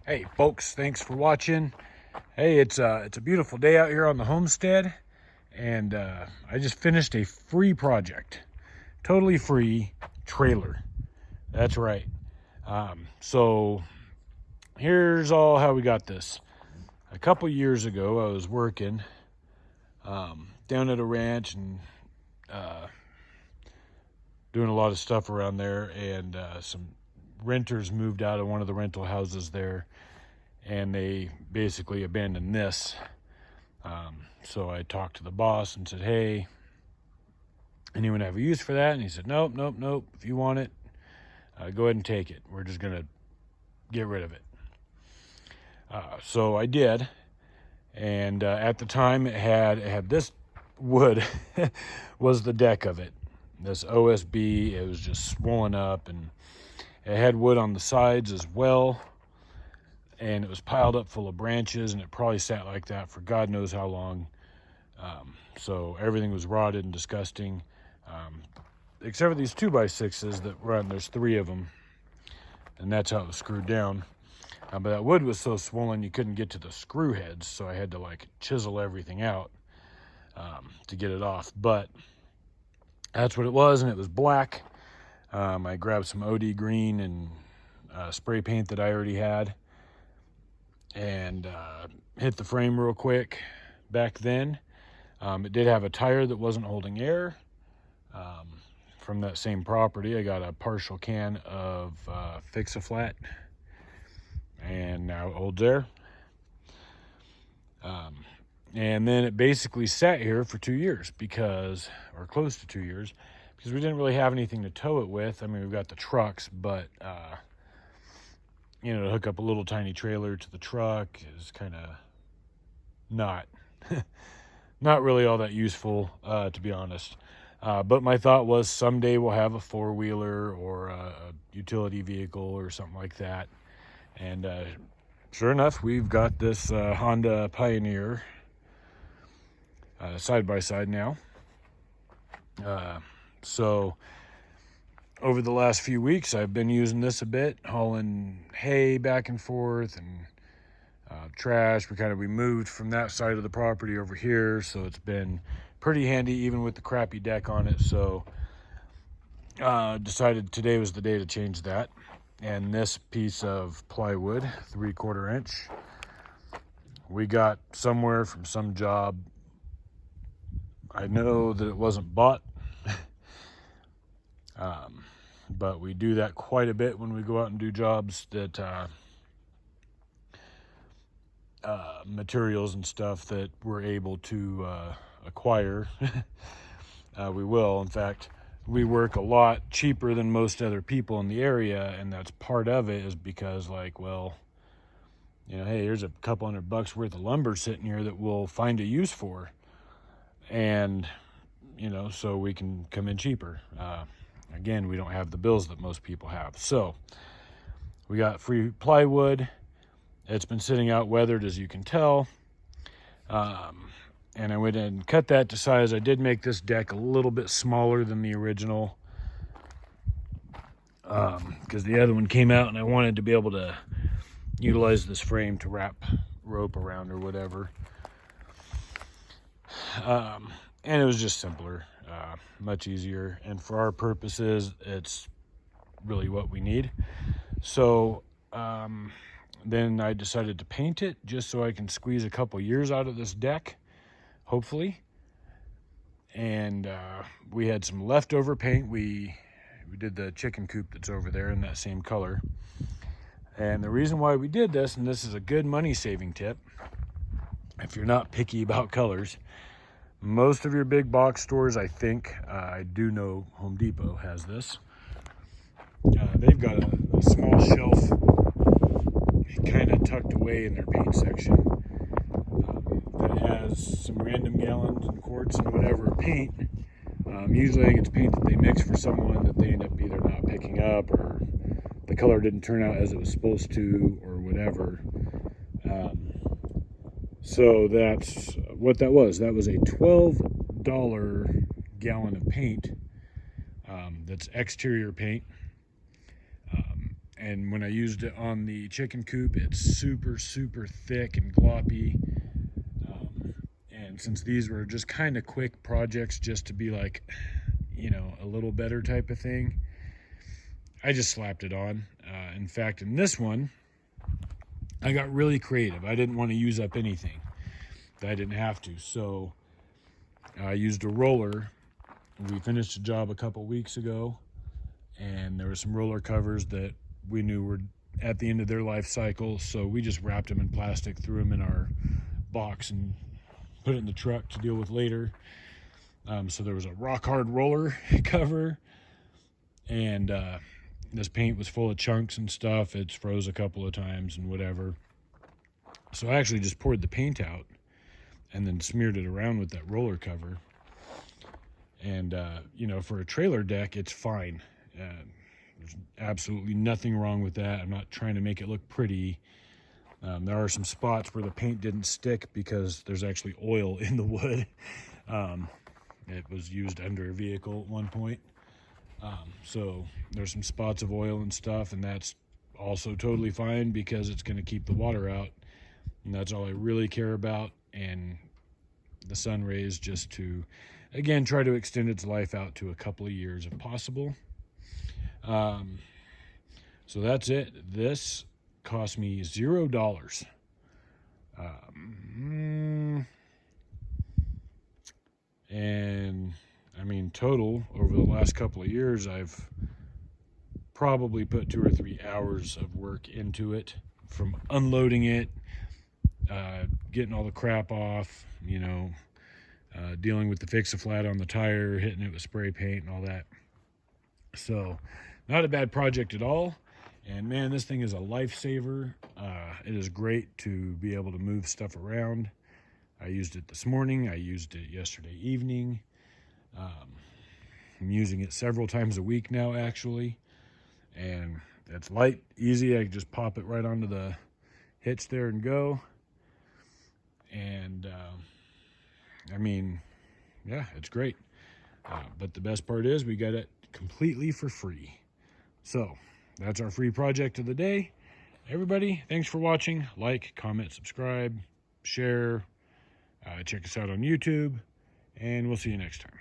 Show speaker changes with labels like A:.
A: Hey folks, thanks for watching. Hey, it's a beautiful day out here on the homestead, and I just finished a free project, totally free trailer. That's right. So here's all how we got this. A couple years ago, I was working down at a ranch and doing a lot of stuff around there, and some renters moved out of one of the rental houses there, and they basically abandoned this. So I talked to the boss and said, hey, anyone have a use for that? And he said, nope. If you want it, go ahead and take it. We're just gonna get rid of it. So I did, and at the time it had this wood was the deck of it. This OSB, it was just swollen up, and it had wood on the sides as well, and it was piled up full of branches, and it probably sat like that for God knows how long. So everything was rotted and disgusting, except for these 2x6s that run. There's 3 of them, and that's how it was screwed down. But that wood was so swollen you couldn't get to the screw heads, so I had to like chisel everything out to get it off. But that's what it was, and it was black. I grabbed some OD green and spray paint that I already had, and hit the frame real quick back then. It did have a tire that wasn't holding air. From that same property, I got a partial can of Fix-A-Flat, and now it holds air. And then it basically sat here for 2 years or close to 2 years, because we didn't really have anything to tow it with. I mean, we've got the trucks, but to hook up a little tiny trailer to the truck is kind of not really all that useful, to be honest. But my thought was someday we'll have a 4-wheeler or a utility vehicle or something like that. And sure enough, we've got this Honda Pioneer side by side now. So over the last few weeks, I've been using this a bit, hauling hay back and forth and trash. We moved from that side of the property over here, so it's been pretty handy even with the crappy deck on it. So decided today was the day to change that. And this piece of plywood, 3/4 inch, we got somewhere from some job. I know that it wasn't bought, but we do that quite a bit when we go out and do jobs that materials and stuff that we're able to acquire. We will. In fact, we work a lot cheaper than most other people in the area, and that's part of it, is because hey, here's a couple $100 worth of lumber sitting here that we'll find a use for, and so we can come in cheaper. Again, we don't have the bills that most people have, so we got free plywood. It's been sitting out weathered, as you can tell, and I went and cut that to size. I did make this deck a little bit smaller than the original, because the other one came out and I wanted to be able to utilize this frame to wrap rope around or whatever. And it was just simpler, much easier, and for our purposes it's really what we need. So then I decided to paint it just so I can squeeze a couple years out of this deck, hopefully. And we had some leftover paint. We did the chicken coop that's over there in that same color. And the reason why we did this, and this is a good money saving tip if you're not picky about colors, most of your big box stores, I think, I do know Home Depot has this. They've got a small shelf kind of tucked away in their paint section that has some random gallons and quarts and whatever paint. Usually I think it's paint that they mix for someone that they end up either not picking up, or the color didn't turn out as it was supposed to, or whatever. So that's what that was. That was a $12 gallon of paint. That's exterior paint. And when I used it on the chicken coop, it's super, super thick and gloppy. And since these were just kind of quick projects just to be like, you know, a little better type of thing, I just slapped it on. In fact, in this one, I got really creative. I didn't want to use up anything that I didn't have to. So I used a roller. We finished a job a couple weeks ago, and there were some roller covers that we knew were at the end of their life cycle. So we just wrapped them in plastic, threw them in our box, and put it in the truck to deal with later. So there was a rock hard roller cover, and this paint was full of chunks and stuff. It's froze a couple of times and whatever. So I actually just poured the paint out and then smeared it around with that roller cover. And, you know, for a trailer deck, it's fine. There's absolutely nothing wrong with that. I'm not trying to make it look pretty. There are some spots where the paint didn't stick because there's actually oil in the wood. It was used under a vehicle at one point. So there's some spots of oil and stuff, and that's also totally fine because it's going to keep the water out. And that's all I really care about. And the sun rays just to, again, try to extend its life out to a couple of years if possible. So that's it. This cost me $0. And I mean, total over the last couple of years, I've probably put 2 or 3 hours of work into it, from unloading it, getting all the crap off, you know, dealing with the fix-a-flat on the tire, hitting it with spray paint and all that. So not a bad project at all. And man, this thing is a lifesaver. It is great to be able to move stuff around. I used it this morning. I used it yesterday evening. I'm using it several times a week now, actually. And it's light, easy. I can just pop it right onto the hitch there and go. And I mean, yeah, it's great. But the best part is we got it completely for free. So that's our free project of the day. Everybody, thanks for watching. Like, comment, subscribe, share. Check us out on YouTube, and we'll see you next time.